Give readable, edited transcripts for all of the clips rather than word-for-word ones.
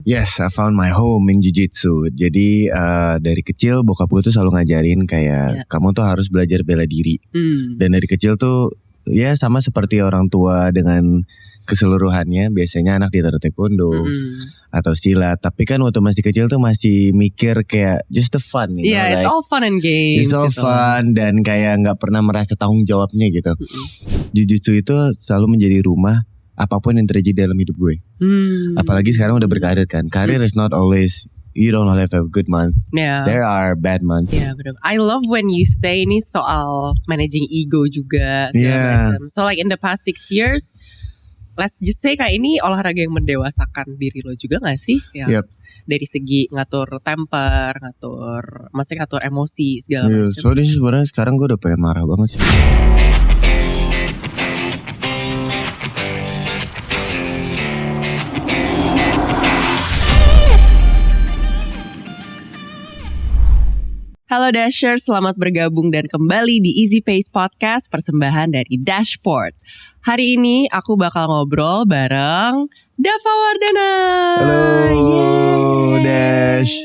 Yes, I found my home in Jiu-Jitsu. Jadi dari kecil bokap gue tuh selalu ngajarin kayak kamu tuh harus belajar bela diri. Dan dari kecil tuh ya sama seperti orang tua dengan keseluruhannya, biasanya anak ditaruh taekwondo atau silat. Tapi kan waktu masih kecil tuh masih mikir kayak just the fun, it's all fun and games. It's all fun dan kayak nggak pernah merasa tanggung jawabnya gitu. Jiu-Jitsu itu selalu menjadi rumah apapun yang terjadi dalam hidup gue. Apalagi sekarang udah berkarir kan. Karir is not always, you don't always have a good month. There are bad months. Bener. I love when you say ini soal managing ego juga segala macam. So like in the past 6 years, let's just say kayak ini olahraga yang mendewasakan diri lo juga gak sih? Dari segi ngatur temper, maksudnya ngatur emosi segala macam. Soalnya sebenarnya sekarang gue udah pengen marah banget sih. Halo Dashers, selamat bergabung dan kembali di Easy Pace Podcast, persembahan dari Dashport. Hari ini aku bakal ngobrol bareng Dava Wardana. Halo Dash.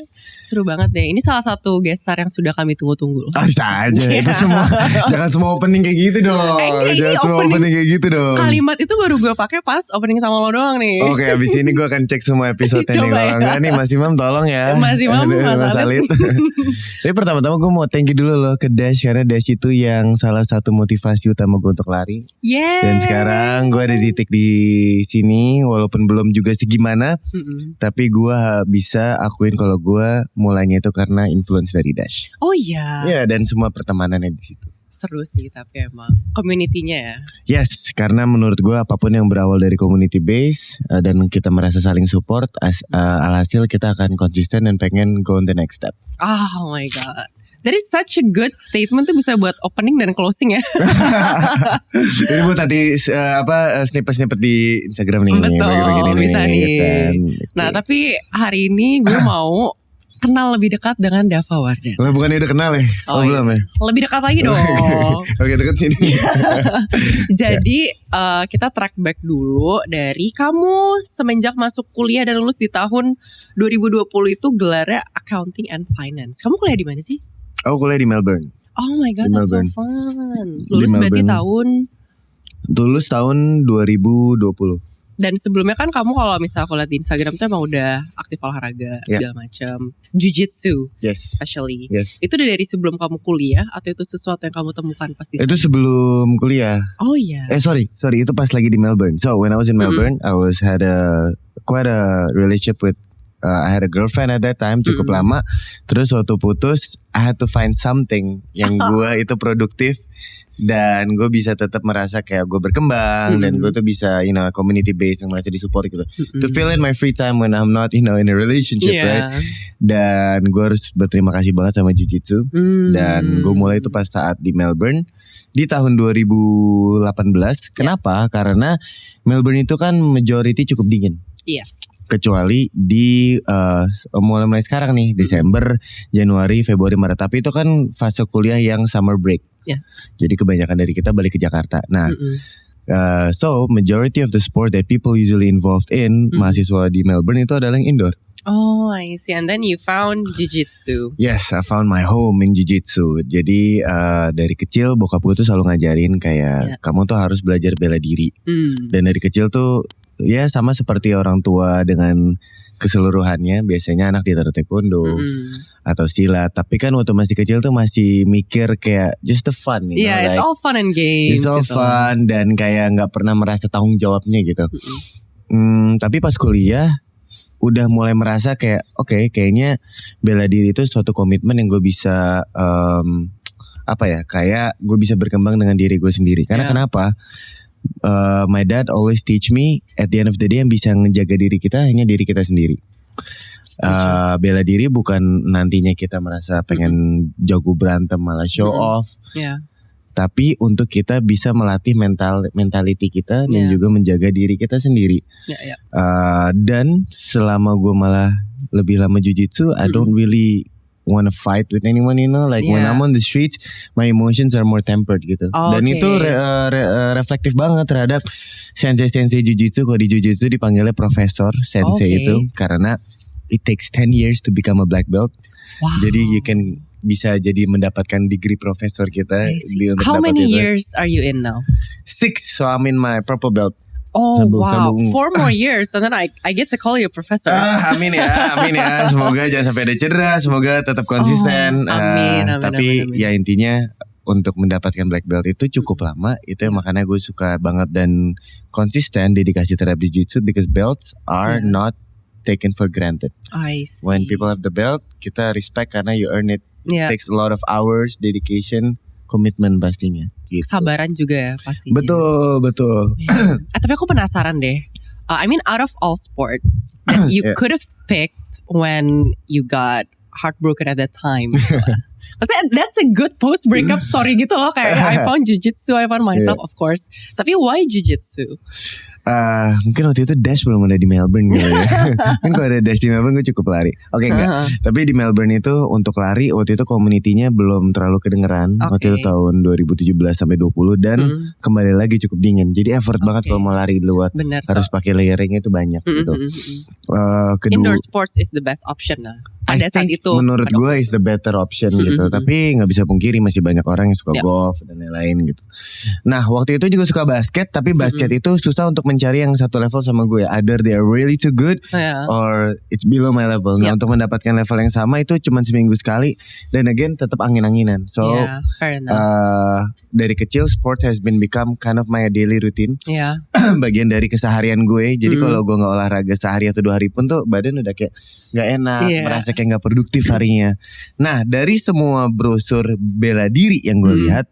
Seru banget deh. Ini salah satu guest star yang sudah kami tunggu-tunggu. Aja itu semua. Jangan semua opening kayak gitu dong. Jangan semua opening kayak gitu dong. Kalimat itu baru gue pakai pas opening sama lo doang nih. Oke, abis ini gue akan cek semua episode nih. Kalau enggak nih Mas Imam tolong ya. Mas Imam, Mas Alit. Tapi pertama-tama gue mau thank you dulu loh ke Dash. Karena Dash itu yang salah satu motivasi utama gue untuk lari. Dan sekarang gue ada di titik di sini. Walaupun belum juga segimana. Tapi gue bisa akuin kalau gue mulainya itu karena influence dari Dash. Oh iya. Iya, dan semua pertemanannya di situ. Seru sih, tapi emang community-nya ya. Yes, karena menurut gue apapun yang berawal dari community base dan kita merasa saling support, alhasil kita akan konsisten dan pengen go on the next step. Oh my god. That is such a good statement, tuh bisa buat opening dan closing ya. Ini buat nanti snippet-snippet di Instagram nih. Betul, bisa nih. Nah, tapi hari ini gue mau kenal lebih dekat dengan Dava Wardana. Bukannya udah kenal ya? Belum ya? Lebih dekat lagi dong. Oke, dekat sini. Jadi kita track back dulu dari kamu semenjak masuk kuliah dan lulus di tahun 2020 itu gelarnya Accounting and Finance. Kamu kuliah di mana sih? Aku kuliah di Melbourne. Oh my god, that's so fun. Lulus berarti Lulus tahun 2020. Dan sebelumnya kan kamu kalau misalnya aku lihat di Instagram tuh emang udah aktif olahraga segala macam, Jiu-Jitsu, especially. Itu udah dari sebelum kamu kuliah atau itu sesuatu yang kamu temukan pas di sana? Itu sebelum kuliah. Oh iya. Sorry, itu pas lagi di Melbourne. So when I was in Melbourne, I had quite a relationship with. I had a girlfriend at that time cukup lama. Terus waktu putus, I had to find something yang gue itu produktif. Dan gue bisa tetap merasa kayak gue berkembang dan gue tuh bisa community based yang merasa disupport gitu. To fill in my free time when I'm not in a relationship, right? Dan gue harus berterima kasih banget sama Jiu-Jitsu. Dan gue mulai itu pas saat di Melbourne di tahun 2018. Kenapa? Karena Melbourne itu kan majority cukup dingin. Kecuali di mulai sekarang nih Desember, Januari, Februari, Maret. Tapi itu kan fase kuliah yang summer break. Jadi kebanyakan dari kita balik ke Jakarta. Nah, so majority of the sport that people usually involved in mahasiswa di Melbourne itu adalah yang indoor. Oh, I see. And then you found Jiu-Jitsu. Yes, I found my home in Jiu-Jitsu. Jadi dari kecil bokap gue tuh selalu ngajarin kayak kamu tuh harus belajar bela diri. Dan dari kecil tuh ya sama seperti orang tua dengan keseluruhannya, biasanya anak ditaruh taekwondo atau silat. Tapi kan waktu masih kecil tuh masih mikir kayak just the fun, it's all fun and games. It's all fun dan kayak nggak pernah merasa tanggung jawabnya gitu. Tapi pas kuliah udah mulai merasa kayak oke, kayaknya bela diri itu suatu komitmen yang gue bisa kayak gue bisa berkembang dengan diri gue sendiri. Karena kenapa? My dad always teach me at the end of the day yang bisa ngejaga diri kita hanya diri kita sendiri. Bela diri bukan nantinya kita merasa pengen jago berantem malah show off. Tapi untuk kita bisa melatih mentality kita dan juga menjaga diri kita sendiri. Dan selama gue malah lebih lama Jiu-Jitsu, I don't really wanna fight with anyone, you know, like when I'm on the streets, my emotions are more tempered gitu. Dan itu reflektif banget terhadap sensei jujitsu. Kalau di jujitsu dipanggilnya profesor sensei itu karena it takes 10 years to become a black belt. Jadi you can bisa jadi mendapatkan degree profesor kita di untuk How many itu. years are you in now? 6, so I'm in my purple belt. Oh wow, 4 more years and then I get to call you a professor. Amin ya. Semoga jangan sampai ada cedera, semoga tetap konsisten. Amin. Tapi ya intinya untuk mendapatkan black belt itu cukup lama. Itu yang makanya gue suka banget dan konsisten dedikasi terhadap jiu-jitsu because belts are not taken for granted. I see. When people have the belt, kita respect karena you earn it. It takes a lot of hours, dedication, komitmen pastinya. Gitu. Sabaran juga ya pastinya. Betul. Tapi aku penasaran deh. I mean, out of all sports that you could have picked when you got heartbroken at that time. Maksudnya that's a good post breakup story gitu loh. Kayak I found jiu-jitsu, I found myself of course. Tapi why jiu-jitsu? Mungkin waktu itu Dash belum ada di Melbourne gitu ya. Kan kalau ada Dash di Melbourne gue cukup lari. Enggak. Tapi di Melbourne itu untuk lari waktu itu community-nya belum terlalu kedengeran. Waktu itu tahun 2017 sampai 20 dan kembali lagi cukup dingin. Jadi effort banget kalau mau lari di luar. Bener, harus pakai layering itu banyak gitu. Kedua, indoor sports is the best option lah. Pada saat itu menurut gue is the better option gitu. Tapi nggak bisa pungkiri masih banyak orang yang suka golf dan lain-lain gitu. Nah waktu itu juga suka basket. Tapi basket itu susah untuk mencari yang satu level sama gue. Either they are really too good or it's below my level. Nah untuk mendapatkan level yang sama itu cuma seminggu sekali. Dan again tetap angin-anginan. So fair enough. Dari kecil sport has been become kind of my daily routine. Bagian dari keseharian gue. Jadi kalau gue gak olahraga sehari atau 2 hari pun tuh badan udah kayak gak enak, merasa kayak gak produktif harinya. Nah dari semua brosur bela diri yang gue lihat,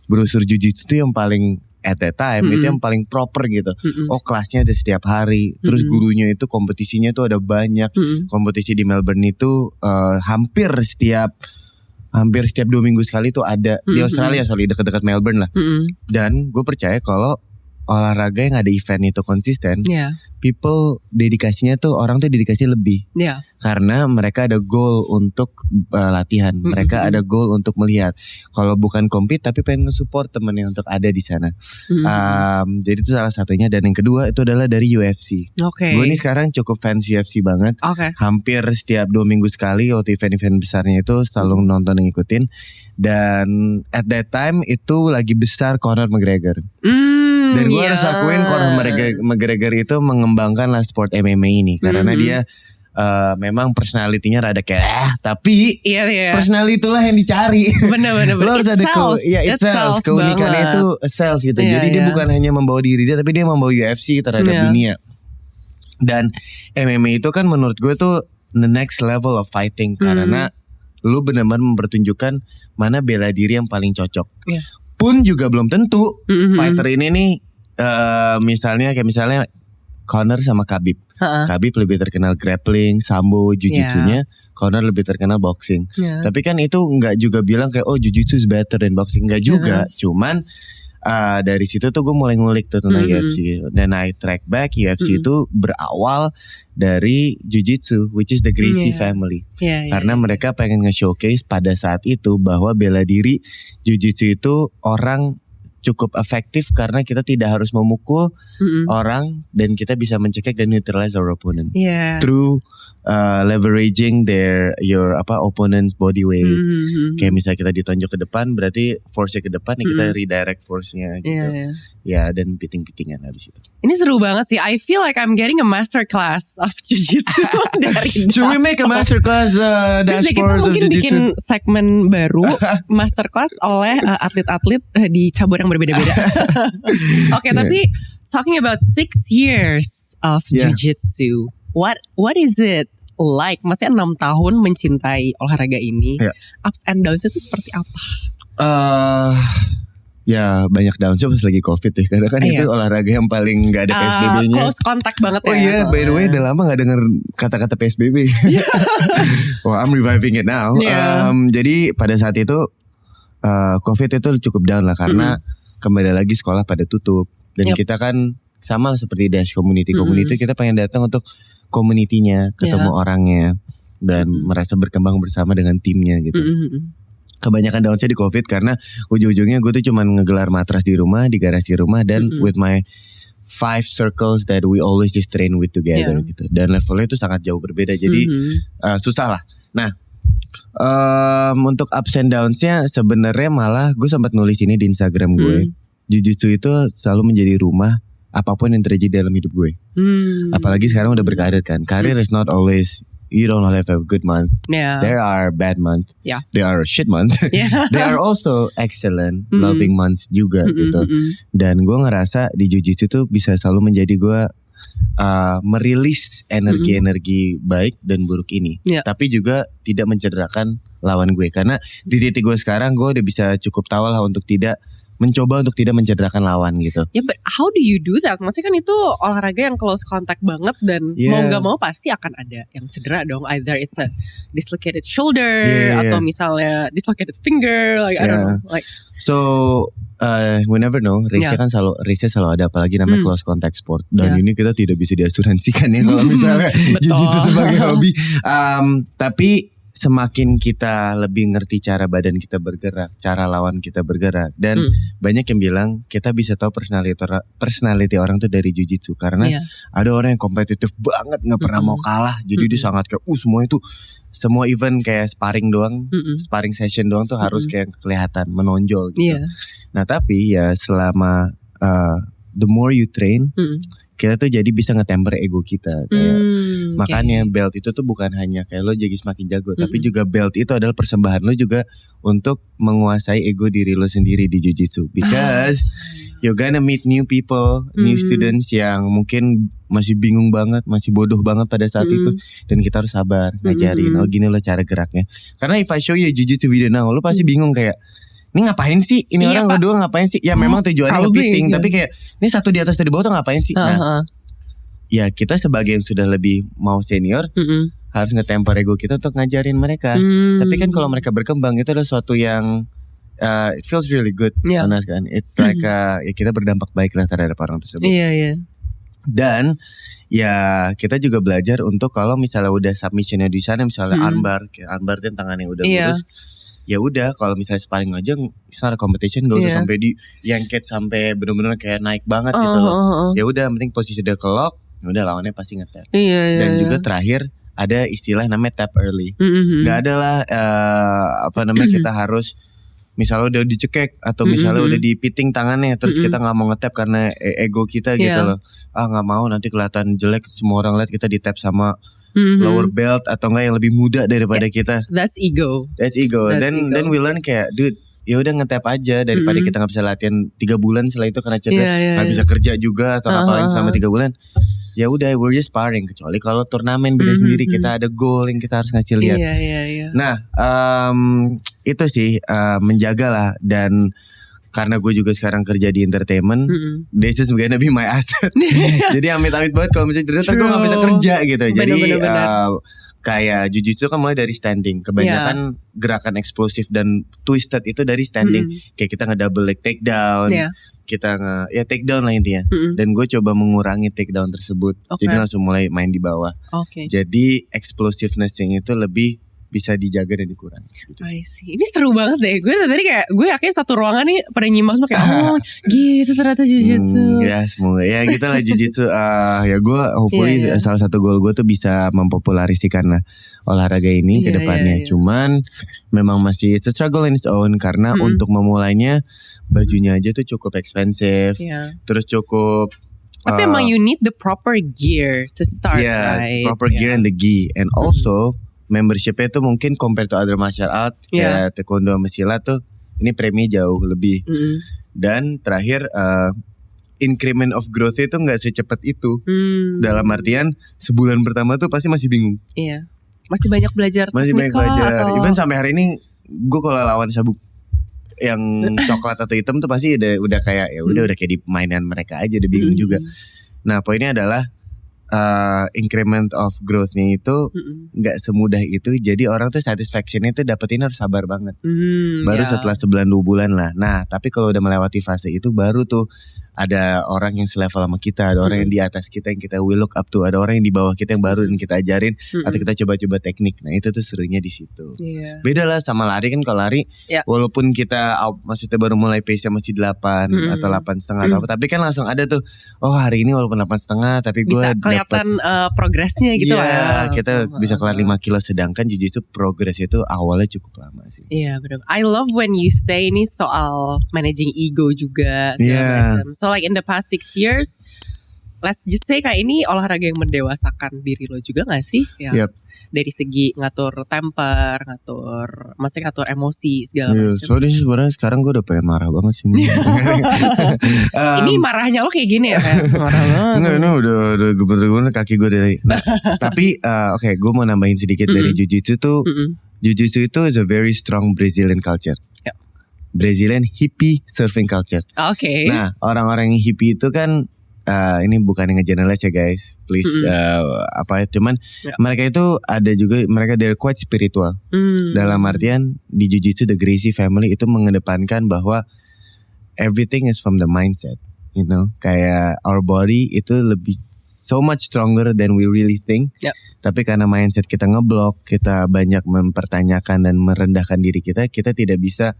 brosur jiu-jitsu itu yang paling at that time itu yang paling proper gitu. Oh kelasnya ada setiap hari. Terus gurunya itu kompetisinya tuh ada banyak. Kompetisi di Melbourne itu hampir setiap 2 minggu sekali tuh ada. Di Australia dekat-dekat Melbourne lah. Dan gue percaya kalau olahraga yang ada event itu konsisten, people dedikasinya tuh orang tuh dedikasi lebih. Karena mereka ada goal untuk latihan, mereka ada goal untuk melihat. Kalau bukan compete tapi pengen nge-support temennya untuk ada di sana. Jadi itu salah satunya. Dan yang kedua itu adalah dari UFC. Gue ini sekarang cukup fans UFC banget. Hampir setiap 2 minggu sekali waktu event-event besarnya itu selalu nonton dan ngikutin. Dan at that time itu lagi besar Conor McGregor. Dan gue harus akuin Conor McGregor itu mengembangkan lah sport MMA ini. Karena dia memang personalitinya rada kayak tapi personality itulah yang dicari. Bener. Lo harus ada it sells. Keunikannya itu sells gitu. Jadi dia bukan hanya membawa diri dia, tapi dia membawa UFC terhadap dunia. Dan MMA itu kan menurut gue tuh the next level of fighting. Karena lu benar-benar mempertunjukkan mana bela diri yang paling cocok. Pun juga belum tentu fighter ini nih misalnya Conor sama Khabib. Khabib lebih terkenal grappling, sambo, jiu-jitsunya. Conor lebih terkenal boxing. Tapi kan itu nggak juga bilang kayak oh jiu-jitsu is better than boxing. Nggak juga. Cuman dari situ tuh gue mulai ngulik tuh tentang UFC. Dan I track back UFC itu berawal dari jiu-jitsu, which is the Gracie family. Karena mereka pengen nge-showcase pada saat itu bahwa bela diri jiu-jitsu itu orang cukup efektif karena kita tidak harus memukul orang dan kita bisa mencekik dan neutralize our opponent through leveraging your opponent's body weight. Kayak misalnya kita ditonjok ke depan, berarti force-nya ke depan, ya kita redirect force-nya gitu. Dan piting-pitingan habis itu. Ini seru banget sih. I feel like I'm getting a master class of jiu-jitsu dari Should we make a master class dashboard of mungkin jiu-jitsu? bikin segmen baru master class oleh atlet-atlet di cabur yang berbeda-beda. Tapi talking about 6 years of jiu-jitsu, what is it like? Maksudnya 6 tahun mencintai olahraga ini, ups and downs itu seperti apa? Ya banyak downsnya pas lagi COVID ya. Karena kan itu olahraga yang paling gak ada PSBB-nya. Close contact banget ya. Oh iya, by the way udah lama gak denger kata-kata PSBB. Well, I'm reviving it now. Jadi pada saat itu COVID itu cukup down lah. Karena kembali lagi sekolah pada tutup. Dan kita kan sama seperti Dash Community. Community kita pengen datang untuk community-nya, ketemu orangnya. dan merasa berkembang bersama dengan timnya gitu. Kebanyakan downside di COVID karena ujung-ujungnya gue tuh cuman ngegelar matras di rumah, di garasi rumah, dan with my 5 circles that we always just train with together gitu. Dan levelnya itu sangat jauh berbeda, jadi susah lah. Nah, untuk ups and downs-nya sebenarnya malah gue sempat nulis ini di Instagram gue. Jujutsu itu selalu menjadi rumah apapun yang terjadi dalam hidup gue. Apalagi sekarang udah berkarir kan. Karir is not always, you don't have a good month. There are bad months. There are shit months. There are also excellent, loving months juga gitu. Dan gue ngerasa di Jiu-Jitsu itu bisa selalu menjadi gue merilis energi-energi baik dan buruk ini. Tapi juga tidak mencederakan lawan gue. Karena di titik gue sekarang gue udah bisa cukup tahu lah untuk mencoba untuk tidak mencederakan lawan gitu. But how do you do that? Maksudnya kan itu olahraga yang close contact banget dan mau gak mau pasti akan ada yang cedera dong. Either it's a dislocated shoulder atau misalnya dislocated finger, like I don't know. Like so we never know. Risknya kan selalu ada, apalagi namanya close contact sport. Dan ini kita tidak bisa diasuransikan ya kalau misalnya jiu-jitsu sebagai hobi. Tapi semakin kita lebih ngerti cara badan kita bergerak, cara lawan kita bergerak, dan banyak yang bilang kita bisa tahu personality orang tuh dari jiu-jitsu karena ada orang yang kompetitif banget, nggak pernah mau kalah, jadi dia sangat kayak semua event kayak sparring doang, sparring session doang tuh harus kayak kelihatan menonjol gitu. Nah tapi ya selama the more you train, kita tuh jadi bisa ngetemper ego kita kayak makanya belt itu tuh bukan hanya kayak lo jadi semakin jago, tapi juga belt itu adalah persembahan lo juga untuk menguasai ego diri lo sendiri di jiu-jitsu, because you're gonna meet new people, new students yang mungkin masih bingung banget, masih bodoh banget pada saat itu, dan kita harus sabar ngajarin, oh gini lo cara geraknya. Karena if I show you jiu-jitsu video now, lo pasti bingung kayak ini ngapain sih? Ini orang kedua ngapain sih? Ya memang tujuannya ngepiting, tapi kayak ini satu di atas dari bawah tuh ngapain sih? Nah, ya kita sebagai yang sudah lebih mau senior harus ngetemper ego kita untuk ngajarin mereka. Tapi kan kalau mereka berkembang itu adalah suatu yang it feels really good, kan? It's like ya kita berdampak baik lah terhadap orang tersebut. Dan ya kita juga belajar untuk kalau misalnya udah submissionnya di sana, misalnya armbar, kayak armbar itu tangannya udah lurus. Ya udah kalau misalnya sparring aja misalnya competition gak usah sampai di yanket sampai benar-benar kayak naik banget gitu loh. Ya udah penting posisi udah kelok, ya udah lawannya pasti nge-tap. Dan juga terakhir ada istilah namanya tap early. Gak ada lah kita harus misalnya udah dicekek atau misalnya udah dipiting tangannya terus kita nggak mau nge-tap karena ego kita gitu loh. Nggak mau nanti kelihatan jelek, semua orang lihat kita di-tap sama lower belt atau enggak yang lebih muda daripada kita. That's ego. Then we learn kayak dude, ya udah nge-tap aja daripada kita nggak bisa latihan 3 bulan setelah itu karena cedera, nggak bisa kerja juga atau ngapain selama 3 bulan. Ya udah we're just sparring, kecuali kalau turnamen beda sendiri, kita ada goal yang kita harus ngasih lihat. Nah itu sih menjaga lah, dan karena gue juga sekarang kerja di entertainment, this is gonna be my asset. Jadi amit-amit banget kalau misalnya ternyata gue gak bisa kerja gitu. Jadi kayak jiu-jitsu kan mulai dari standing. Kebanyakan gerakan eksplosif dan twisted itu dari standing. Kayak kita nge-double leg takedown, kita takedown lah intinya. Dan gue coba mengurangi takedown tersebut. Jadi langsung mulai main di bawah. Jadi explosiveness-nya itu lebih bisa dijaga dan dikurangi gitu. I see. Ini seru banget deh. Gue tadi kayak gue yakin satu ruangan nih pada nyimak semua kayak gitu ternyata jiu-jitsu. Ya semoga ya gitu lah jiu-jitsu. Ya gue hopefully salah satu goal gue tuh bisa mempopularisikan olahraga ini ke depannya. Cuman memang masih it's a struggle in its own karena untuk memulainya bajunya aja tuh cukup expensive. Terus cukup tapi emang you need the proper gear to start, right? Proper gear and the gi, and also membershipnya tuh mungkin compared to other martial art kayak taekwondo sama silat tuh ini premi jauh lebih. Dan terakhir increment of growth itu nggak secepat itu. Dalam artian sebulan pertama tuh pasti masih bingung. Masih banyak belajar. Even sampai hari ini gue kalau lawan sabuk yang coklat atau hitam tuh pasti udah kayak ya udah kayak di mainan mereka aja, udah bingung juga. Nah poinnya adalah increment of growth-nya itu nggak semudah itu. Jadi orang tuh satisfaction-nya tuh dapetin harus sabar banget. Baru setelah sebulan 2 bulan lah. Nah tapi kalau udah melewati fase itu baru tuh ada orang yang selevel sama kita, ada orang yang di atas kita yang kita will look up to, ada orang yang di bawah kita yang baru dan kita ajarin atau kita coba-coba teknik. Nah itu tuh serunya di situ. Beda lah sama lari kan, kalau lari walaupun kita maksudnya baru mulai pace-nya masih 8 atau 8,5 atau apa, tapi kan langsung ada tuh, oh hari ini walaupun 8,5 tapi gue bisa kelihatan progresnya gitu lah. Kita bisa kelar 5 kilo, sedangkan jiu-jitsu progres itu awalnya cukup lama sih. Iya benar. I love when you say ini soal managing ego juga segala macam. So like in the past 6 years, let's just say kayak ini olahraga yang mendewasakan diri lo juga gak sih? Dari segi ngatur temper, maksudnya ngatur emosi segala macam. Soalnya sebenarnya sekarang gue udah pengen marah banget sih. Ini marahnya lo kayak gini ya? Kayak marah banget. Enggak, ini udah geber-geber kaki gue dari. Nah, tapi oke, gue mau nambahin sedikit dari jiu-jitsu tuh. Jiu-jitsu itu is a very strong Brazilian culture. Brazilian hippie surfing culture. Oke. Nah, orang-orang yang hippie itu kan ini bukan yang nge-generalize ya guys, please. Cuman mereka itu ada juga, mereka they're quite spiritual. Dalam artian di Jiu-Jitsu the Gracie family itu mengedepankan bahwa everything is from the mindset, you know. Kayak our body itu lebih so much stronger than we really think. Tapi karena mindset kita ngeblok, kita banyak mempertanyakan dan merendahkan diri kita, kita tidak bisa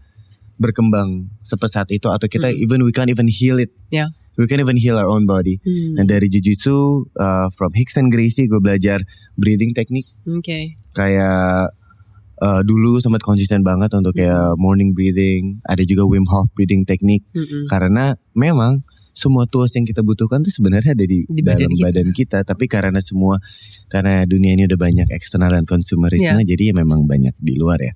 berkembang sepesat itu, atau kita we can't even heal it. We can't even heal our own body. Nah dari Jiu-Jitsu from Rickson Gracie gue belajar breathing technique. Kayak dulu sempat konsisten banget untuk kayak morning breathing. Ada juga Wim Hof breathing technique. Karena memang semua tools yang kita butuhkan tuh sebenarnya ada di dalam badan kita. Tapi karena dunia ini udah banyak eksternal dan konsumerisme, jadi ya memang banyak di luar ya.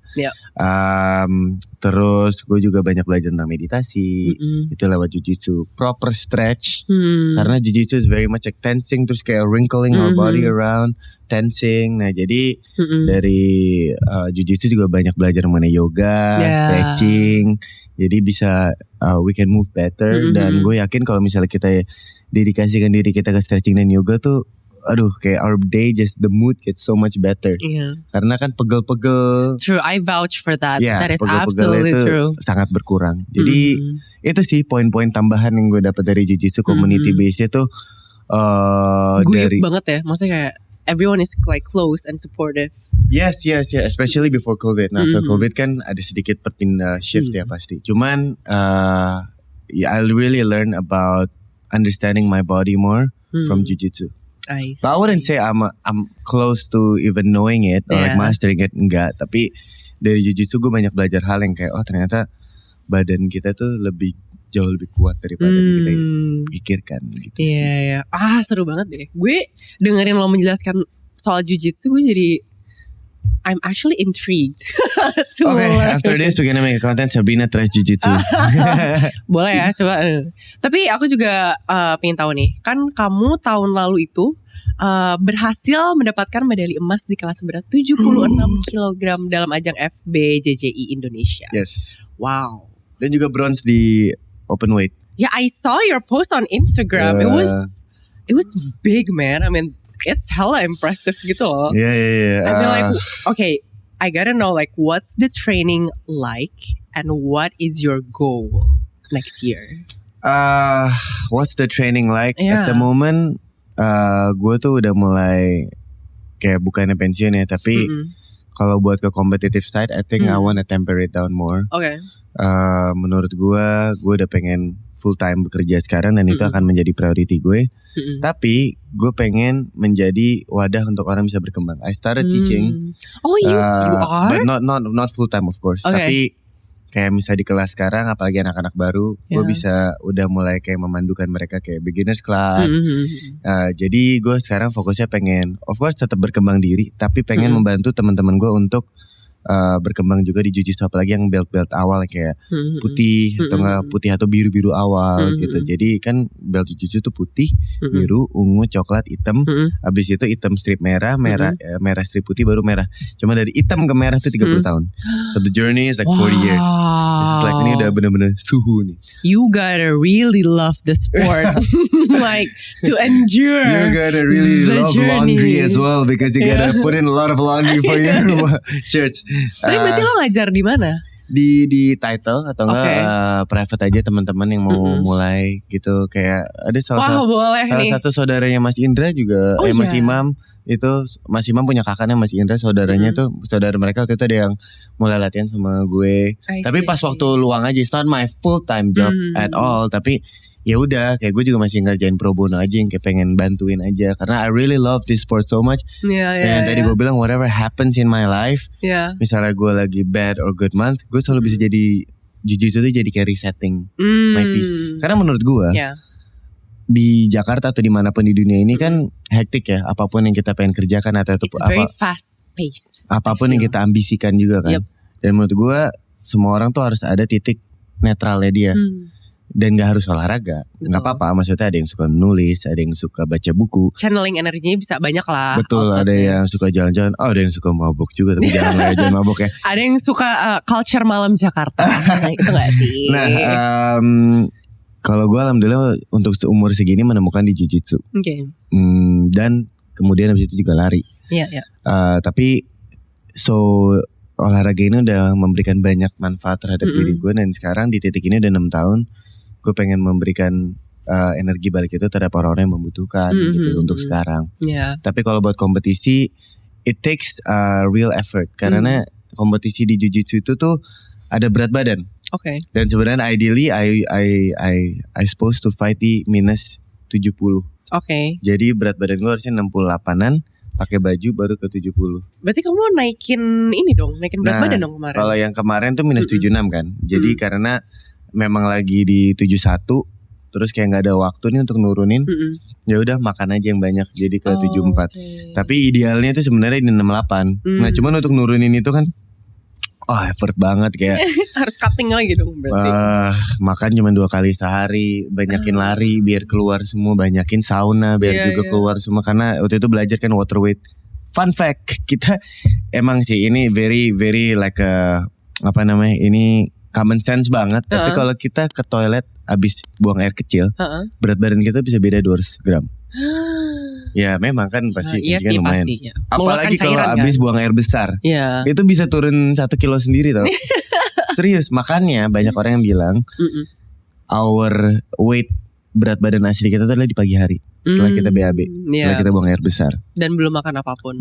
Terus gue juga banyak belajar tentang meditasi. Itu lewat Jiu-Jitsu. Proper stretch. Karena Jiu-Jitsu is very much like tensing, terus kayak wrinkling our body around, tensing. Nah jadi dari Jiu-Jitsu juga banyak belajar mengenai yoga, stretching. Jadi bisa we can move better. Dan gue yakin kalau misalnya kita dedikasikan diri kita ke stretching dan yoga tuh, aduh kayak our day just the mood gets so much better. Karena kan pegel-pegel. True, I vouch for that. That is pegel-pegel absolutely itu true. Sangat berkurang. Jadi itu sih poin-poin tambahan yang gue dapat dari Jiu-Jitsu community base itu. Guyup banget ya, maksudnya kayak everyone is like close and supportive. Yes, especially before COVID. Nah, so COVID kan ada sedikit perpindah shift ya pasti. Cuman I really learn about understanding my body more from Jiu-Jitsu. But I wouldn't say I'm close to even knowing it or like mastering it, enggak. Tapi dari Jiu-Jitsu gue banyak belajar hal yang kayak ternyata badan kita tuh jauh lebih kuat daripada yang kita pikirkan gitu. Iya. Seru banget deh. Gue dengerin lo menjelaskan soal Jiu-Jitsu, gue jadi I'm actually intrigued. After this we're gonna make a content Sabrina tries Jiu-Jitsu. Boleh ya, coba. Tapi aku juga pengen tahu nih, kan kamu tahun lalu itu berhasil mendapatkan medali emas di kelas berat 76 kg dalam ajang FBJJI Indonesia. Yes. Wow. Dan juga bronze di open weight. Yeah, I saw your post on Instagram. It was big, man. I mean, it's hella impressive gitu loh. Yeah. I mean like, okay, I gotta know like what's the training like and what is your goal next year? What's the training like? At the moment, gue tuh udah mulai kayak bukannya pensiun ya, tapi kalau buat ke competitive side, I think I wanna temper it down more. Menurut gue udah pengen full time bekerja sekarang dan itu akan menjadi priority gue. Tapi gue pengen menjadi wadah untuk orang bisa berkembang. I started teaching. Oh, you are? But not full time of course. Tapi kayak misalnya di kelas sekarang, apalagi anak-anak baru, gue bisa udah mulai kayak memandukan mereka kayak beginners class. Jadi gue sekarang fokusnya pengen, of course tetap berkembang diri, tapi pengen membantu teman-teman gue untuk berkembang juga di Jiu-Jitsu, apalagi yang belt awal kayak putih atau enggak putih atau biru-biru awal gitu. Jadi kan belt Jiu-Jitsu tuh putih, biru, ungu, coklat, hitam. Habis itu hitam strip merah, merah strip putih, baru merah. Cuma dari hitam ke merah tuh 30 tahun. So the journey is like 40 years. This is like ini udah bener-bener suhu nih. You gotta really love the sport. Like to endure. You gotta really love laundry as well, because you gotta put in a lot of laundry for your shirts. Tapi berarti lo ngajar di mana? di title atau enggak private aja teman-teman yang mau mulai gitu. Kayak ada salah satu saudaranya Mas Indra juga, Mas Imam. Itu Mas Imam punya kakaknya Mas Indra, saudaranya tuh saudara mereka waktu itu ada yang mulai latihan sama gue. Tapi pas waktu luang aja, it's not my full time job at all. Tapi ya udah, kayak gue juga masih ngerjain pro bono aja, yang kayak pengen bantuin aja karena I really love this sport so much. Dan tadi gue bilang whatever happens in my life, misalnya gue lagi bad or good month, gue selalu bisa jadi jiu-jitsu tuh jadi kayak resetting my peace. Karena menurut gue di Jakarta atau dimanapun di dunia ini kan hektik ya, apapun yang kita pengen kerjakan atau very fast pace, apapun yang kita ambisikan juga kan. Dan menurut gue semua orang tuh harus ada titik netralnya dia. Dan gak harus olahraga, gak apa-apa. Maksudnya ada yang suka menulis, ada yang suka baca buku, channeling energinya bisa banyak lah. Betul, ada yang suka jalan-jalan. Oh, ada yang suka mabok juga, tapi jangan mabok ya. Ada yang suka culture malam Jakarta. Itu gak sih? Nah, kalau gue alhamdulillah untuk umur segini menemukan di jiu-jitsu. Dan kemudian habis itu juga lari. Tapi olahraga ini udah memberikan banyak manfaat terhadap diri gue. Dan sekarang di titik ini udah 6 tahun, gue pengen memberikan energi balik itu terhadap orang-orang yang membutuhkan gitu untuk sekarang. Tapi kalau buat kompetisi, it takes real effort karena kompetisi di jiu-jitsu itu tuh ada berat badan. Dan sebenarnya ideally I supposed to fight di minus 70. Jadi berat badan gue harusnya 68-an. Pakai baju baru ke 70. Berarti kamu naikin berat badan dong kemarin. Kalau yang kemarin tuh minus 76 kan. Jadi karena memang lagi di 71, terus kayak nggak ada waktu nih untuk nurunin. Ya udah makan aja yang banyak, jadi ke 74. Tapi idealnya tuh sebenarnya di 68. Nah cuman untuk nurunin itu kan effort banget kayak harus cutting lagi dong berarti. Makan cuma 2 kali sehari, banyakin lari biar keluar semua, banyakin sauna biar juga keluar semua. Karena waktu itu belajar kan water weight. Fun fact, kita emang sih ini very very like ini common sense banget. Tapi kalau kita ke toilet abis buang air kecil, berat badan kita bisa beda 200 gram. Ya memang kan pasti kan lumayan. Pasti, apalagi kalau abis buang air besar, itu bisa turun 1 kilo sendiri tau. Serius, makanya banyak orang yang bilang our weight, berat badan asli kita tuh adalah di pagi hari setelah kita BAB, setelah kita buang air besar dan belum makan apapun.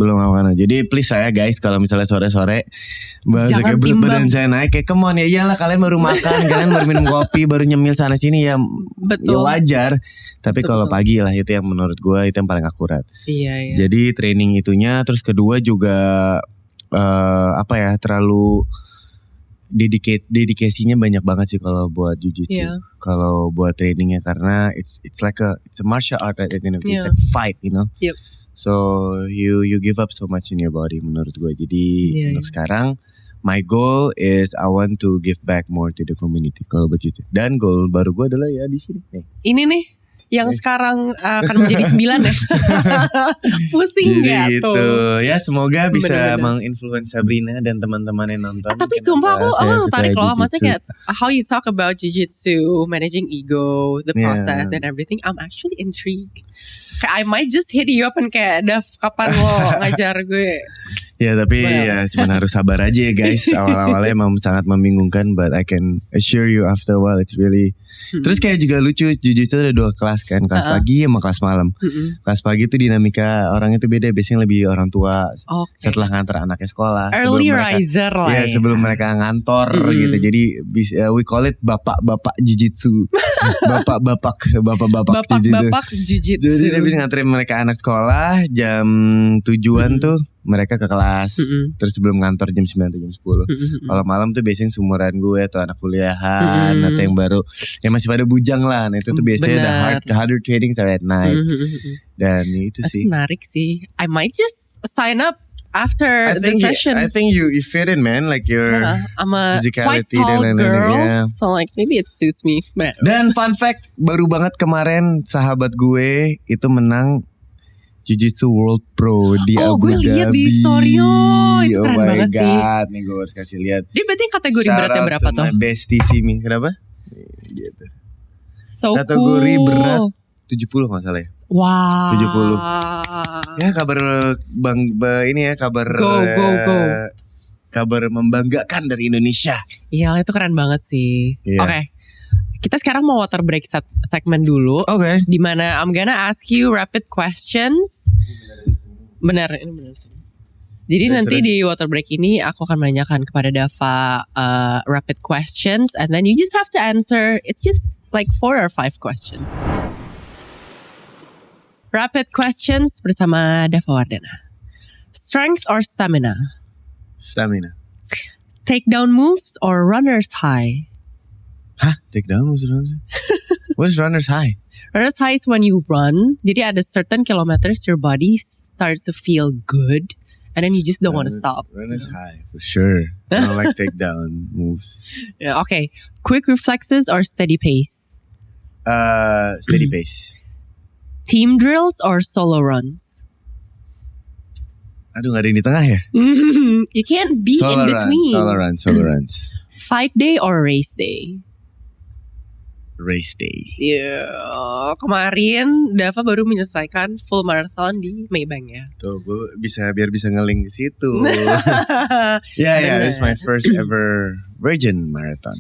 Jadi please saya guys, kalau misalnya sore-sore kayak berat badan saya naik, kayak come on ya, iyalah kalian baru makan, kalian baru minum kopi, baru nyemil sana sini ya. Ya wajar. Tapi kalau pagi lah, itu yang menurut gue itu yang paling akurat. Jadi training itunya, terus kedua juga terlalu dedikasinya banyak banget sih kalau buat jiu-jitsu. Kalau buat trainingnya, karena it's like it's a martial art at the end of the day. It's like a fight, you know. So you give up so much in your body menurut gue. Jadi untuk sekarang my goal is I want to give back more to the community kalau buat jiu-jitsu. Dan goal baru gue adalah ya di sini nih. Ini nih yang sekarang akan menjadi 9 ya. Pusing gak tuh? Gitu. Ya semoga bisa menginfluence Sabrina dan teman-teman yang nonton. Tapi sumpah aku tarik loh. Maksudnya kayak how you talk about jiu-jitsu, managing ego, the process and everything. I'm actually intrigued. Kayak I might just hit you up and kayak Dav, kapan lo ngajar gue? Ya tapi ya cuman harus sabar aja ya guys. Awal-awalnya emang sangat membingungkan, but I can assure you after a while it's really. Terus kayak juga lucu, jiu-jitsu ada 2 kelas kan, kelas pagi sama kelas malam. Kelas pagi itu dinamika orangnya tuh beda, biasanya lebih orang tua setelah ngantar anaknya sekolah. Early riser lah. Ya sebelum mereka ngantor gitu. Jadi we call it bapak-bapak jiu-jitsu. Bapak-bapak jiu-jitsu. Jadi habis nganterin mereka anak sekolah jam 7-an tuh mereka ke kelas. Terus sebelum ngantor jam 9 atau jam 10. Kalau malam tuh biasanya seumuran gue atau anak kuliahan atau yang baru yang masih pada bujang lah. Nah itu tuh biasanya the harder trainings are at night. Dan itu sih menarik sih. I might just sign up after the session. I think you fit in, man. Like your I'm a quite tall girl, so like maybe it suits me. Dan fun fact, baru banget kemarin sahabat gue itu menang Jiu-Jitsu World Pro di Abu Dhabi. Gue lihat di story itu keren banget sih. Oh my god, nih gue harus kasih lihat. Dia berarti kategori beratnya berapa tuh? Bestie Simi, kenapa? Gitu. So kategori cool. Berat 70 nggak salah ya. Wow. 70. Ya kabar ini ya kabar. Go. kabar membanggakan dari Indonesia. Iya, itu keren banget sih. Iya. Oke. Kita sekarang mau water break segmen dulu. Oke. Dimana I'm gonna ask you rapid questions. Benar, ini benar sih. Jadi nanti di water break ini aku akan menanyakan kepada Dava rapid questions, and then you just have to answer. It's just like 4 or 5 questions. Rapid questions bersama Dava Wardana. Strength or stamina? Stamina. Takedown moves or runner's high? Hah? Takedown maksudnya? What's runner's high? Runner's high is when you run. Jadi ada certain kilometers your body starts to feel good. And then you just don't want to stop. Runner's high, for sure. I don't like takedown moves. Yeah, okay. Quick reflexes or steady pace? Steady pace. Team drills or solo runs? Aduh, gak ada yang di tengah ya? You can't be in between. Solo runs. Fight day or race day? Race day. Yeah. Kemarin Dava baru menyelesaikan full marathon di Maybank ya. Tuh, gue biar bisa nge-link ke situ. Yeah, it's my first ever Virgin Marathon.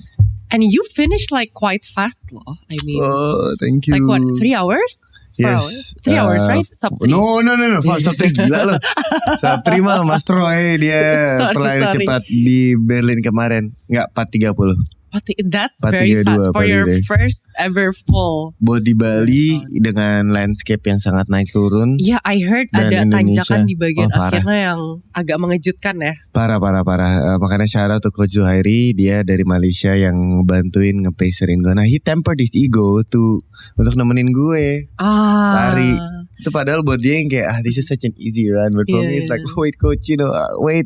And you finished like quite fast loh. I mean, oh, thank you. Like what, 3 hours? Yes. 3 hours, right? Sub 3. No. Sub 3 gila loh. Sub 3 mah Mas Troy dia pelari cepat di Berlin kemarin. Enggak, 4:30. That's very fast for your first ever full. Di Bali dengan landscape yang sangat naik turun. Iya, I heard ada tanjakan di bagian akhirnya yang agak mengejutkan ya. Parah. Makanya shout out to Coach Zuhairi, dia dari Malaysia yang bantuin nge-pacerin gue. Nah, he tempered his ego untuk nemenin gue lari. Itu padahal buat dia yang kayak this is such an easy run, but for me it's like wait coach, wait.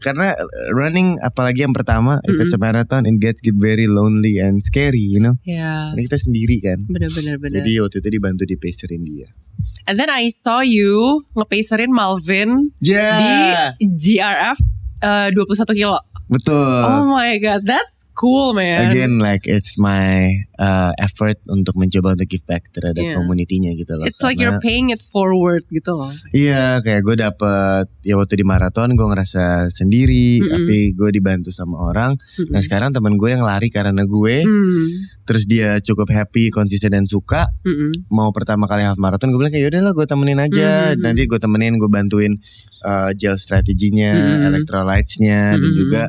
Karena running apalagi yang pertama if it's a marathon it gets very lonely and scary, Yeah. Karena kita sendiri kan. Benar. Jadi waktu itu dibantu di pacerin dia. And then I saw you nge-pacerin Malvin di GRF 21 kilo. Betul. Oh my god, that's cool man. Again like it's my effort untuk mencoba untuk give back terhadap community-nya gitu loh. It's like you're paying it forward gitu loh. Iya, kayak gue dapet ya waktu di maraton gue ngerasa sendiri, tapi gue dibantu sama orang. Nah sekarang teman gue yang lari karena gue, terus dia cukup happy, konsisten dan suka. Mau pertama kali half marathon gue bilang kayak yaudah lah gue temenin aja. Nanti gue temenin, gue bantuin gel strateginya, electrolytes-nya dan juga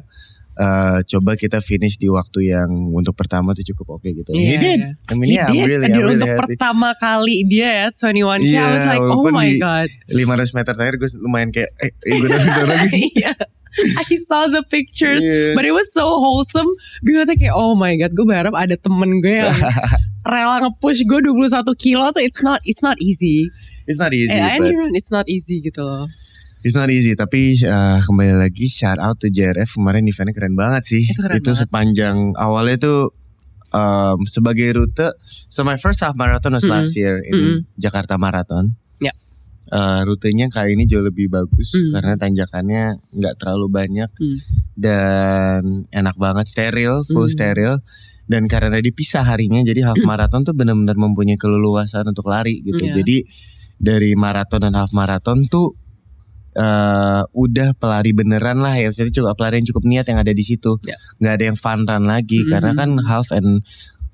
coba kita finish di waktu yang untuk pertama tuh cukup oke gitu. He did. I mean, I'm really happy. Untuk pertama kali dia ya 21K, I was like oh my god. 500 meter terakhir gue lumayan kayak gue udah lagi. I saw the pictures, but it was so wholesome. Gue kayak oh my god, gue berharap ada temen gue yang rela nge-push gue 21 kilo tuh. It's not easy. It's not easy. It's not easy gitu loh. It's not easy, tapi kembali lagi shout out to JRF kemarin eventnya keren banget sih. Itu sepanjang awalnya tuh sebagai rute. So my first half marathon was last year in Jakarta Marathon. Yeah. Rutenya kali ini jauh lebih bagus karena tanjakannya nggak terlalu banyak dan enak banget, steril, full steril. Dan karena dipisah harinya, jadi half marathon tuh benar-benar mempunyai keleluasan untuk lari gitu. Jadi dari maraton dan half marathon tuh udah pelari beneran lah ya, jadi juga pelari yang cukup niat yang ada di situ, nggak ada yang fun run lagi karena kan half and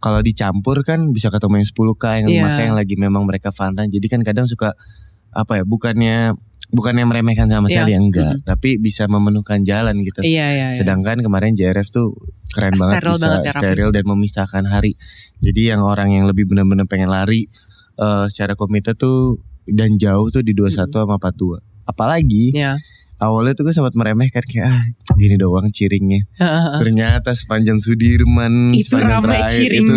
kalau dicampur kan bisa ketemu yang 10K yang 5K yang lagi memang mereka fun run, jadi kan kadang suka apa ya, bukannya meremehkan sama sekali enggak, tapi bisa memenuhkan jalan gitu. Sedangkan kemarin JRF tuh keren banget, bisa steril dan memisahkan hari, jadi yang orang yang lebih benar-benar pengen lari secara komite tuh dan jauh tuh di 21 sama 42. Apalagi awalnya tuh gue sempat meremehkan kayak gini doang ciringnya. Ternyata sepanjang Sudirman, itu sepanjang terakhir itu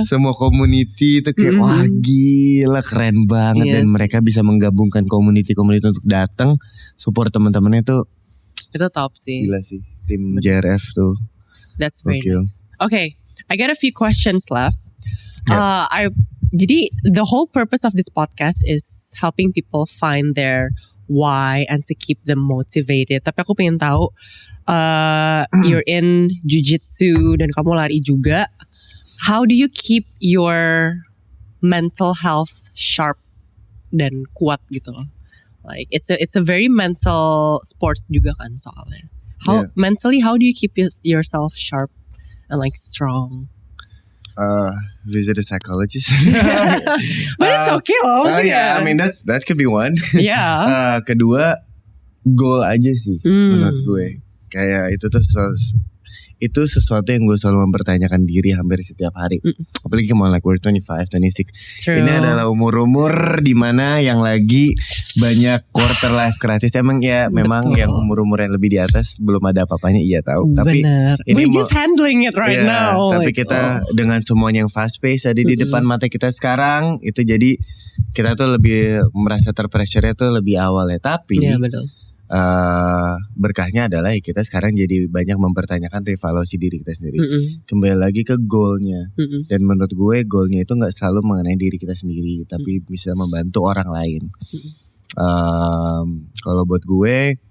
semua community itu kayak wah gila keren banget. Dan mereka bisa menggabungkan community untuk datang support teman-temannya tuh. Itu top sih. Gila sih tim JRF tuh. That's very nice. Okay, I got a few questions left. Jadi the whole purpose of this podcast is helping people find their why and to keep them motivated. Tapi aku pengen tahu, you're in jiu-jitsu dan kamu lari juga. How do you keep your mental health sharp dan kuat gitu loh? Like it's a very mental sports juga kan soalnya. Mentally, how do you keep yourself sharp and like strong? Visit a psychologist. But it's okay loh. Yeah, I mean that could be one. Yeah. Kedua, goal aja sih menurut gue. Kayak itu sesuatu yang gue selalu mempertanyakan diri hampir setiap hari. Apalagi mau like we're 25, 26. True. Ini adalah umur-umur dimana yang lagi banyak quarter life crisis. Emang ya memang yang umur-umur yang lebih di atas belum ada apa-apanya, iya tahu. Tapi ini we're just handling it right now. Tapi kita dengan semuanya yang fast pace ada di depan mata kita sekarang, itu jadi kita tuh lebih merasa terpressure-nya tuh lebih awal ya. Tapi betul. Berkahnya adalah kita sekarang jadi banyak mempertanyakan evaluasi diri kita sendiri. Kembali lagi ke goalnya. Dan menurut gue goalnya itu gak selalu mengenai diri kita sendiri, tapi bisa membantu orang lain. Kalau buat gue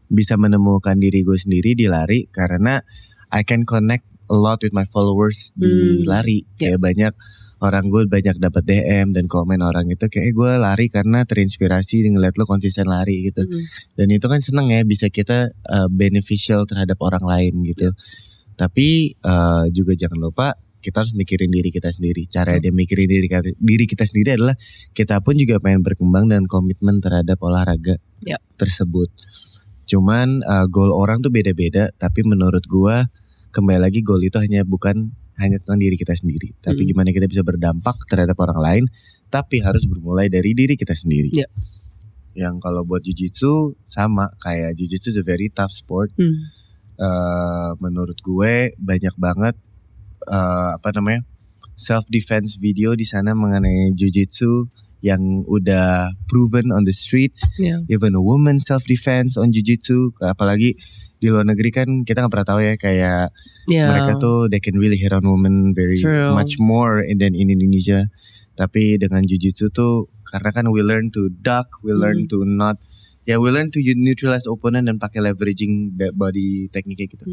bisa menemukan diri gue sendiri di lari, karena I can connect a lot with my followers di lari. Kayak banyak orang, gue banyak dapat DM dan komen orang itu kayak gue lari karena terinspirasi ngeliat lo konsisten lari gitu. Dan itu kan seneng ya, bisa kita beneficial terhadap orang lain gitu. Tapi juga jangan lupa kita harus mikirin diri kita sendiri. Cara dia mikirin diri kita sendiri adalah kita pun juga pengen berkembang dan komitmen terhadap olahraga tersebut. Cuman goal orang tuh beda-beda. Tapi menurut gue kembali lagi goal itu bukan hanya tentang diri kita sendiri, tapi gimana kita bisa berdampak terhadap orang lain, tapi harus bermulai dari diri kita sendiri. Yang kalau buat jiu-jitsu sama, kayak jiu-jitsu is a very tough sport. Menurut gue banyak banget self defense video di sana mengenai jiu-jitsu yang udah proven on the streets. Even a woman self defense on jiu-jitsu, apalagi di luar negeri kan kita nggak pernah tahu ya, kayak mereka tuh they can really hit on women very much more than in Indonesia. Tapi dengan jiu-jitsu tuh karena kan we learn to duck, we learn to not, we learn to neutralize opponent dan pakai leveraging body tekniknya gitu.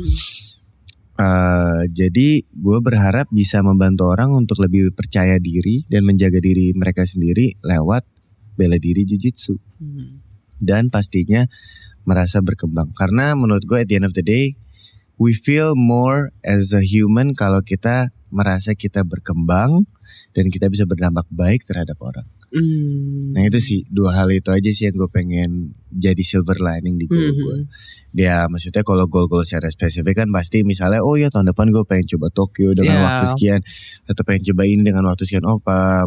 Jadi gue berharap bisa membantu orang untuk lebih percaya diri dan menjaga diri mereka sendiri lewat bela diri jiu-jitsu. Dan pastinya merasa berkembang. Karena menurut gue at the end of the day, we feel more as a human kalau kita merasa kita berkembang dan kita bisa berdampak baik terhadap orang. Nah itu sih, dua hal itu aja sih yang gue pengen jadi silver lining di goal gue. Dia maksudnya kalau goal-goal secara spesifik kan pasti misalnya tahun depan gue pengen coba Tokyo dengan waktu sekian, atau pengen coba ini dengan waktu sekian.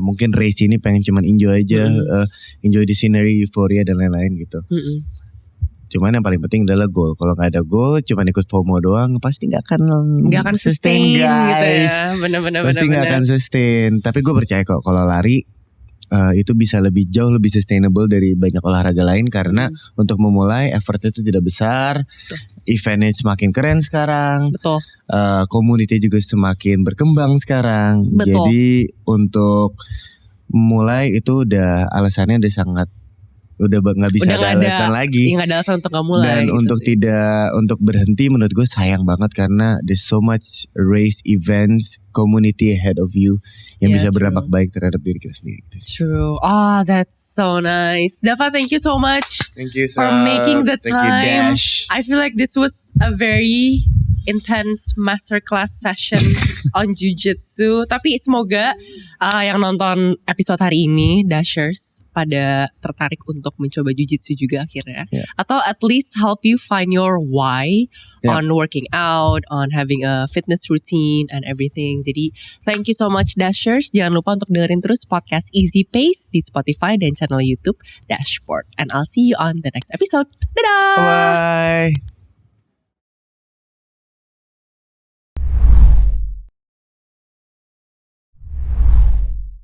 Mungkin race ini pengen cuman enjoy aja, enjoy the scenery, euphoria dan lain-lain gitu. Cuman yang paling penting adalah goal. Kalau nggak ada goal, cuman ikut FOMO doang, pasti nggak akan sustain guys. Gitu ya. Bener-bener. Pasti nggak akan sustain. Tapi gue percaya kok kalau lari itu bisa jauh lebih sustainable dari banyak olahraga lain, karena untuk memulai effortnya itu tidak besar. Eventnya semakin keren sekarang. Betul. Community juga semakin berkembang sekarang. Betul. Jadi untuk mulai itu alasannya udah sangat. Udah nggak bisa ada alasan lagi. Nggak ada alasan untuk nggak mulai. Dan gitu untuk berhenti menurut gue sayang banget, karena there's so much race events, community ahead of you yang bisa berdampak baik terhadap diri kita sendiri. True. Oh, that's so nice. Dava, thank you so much. Thank you for making the time. Thank you, Dash. I feel like this was a very intense masterclass session on jiu-jitsu. Tapi semoga yang nonton episode hari ini, Dashers, pada tertarik untuk mencoba jiu-jitsu juga akhirnya, atau at least help you find your why on working out, on having a fitness routine and everything. Jadi thank you so much Dashers. Jangan lupa untuk dengerin terus podcast Easy Pace di Spotify dan channel YouTube Dashboard. And I'll see you on the next episode. Dadah. Bye.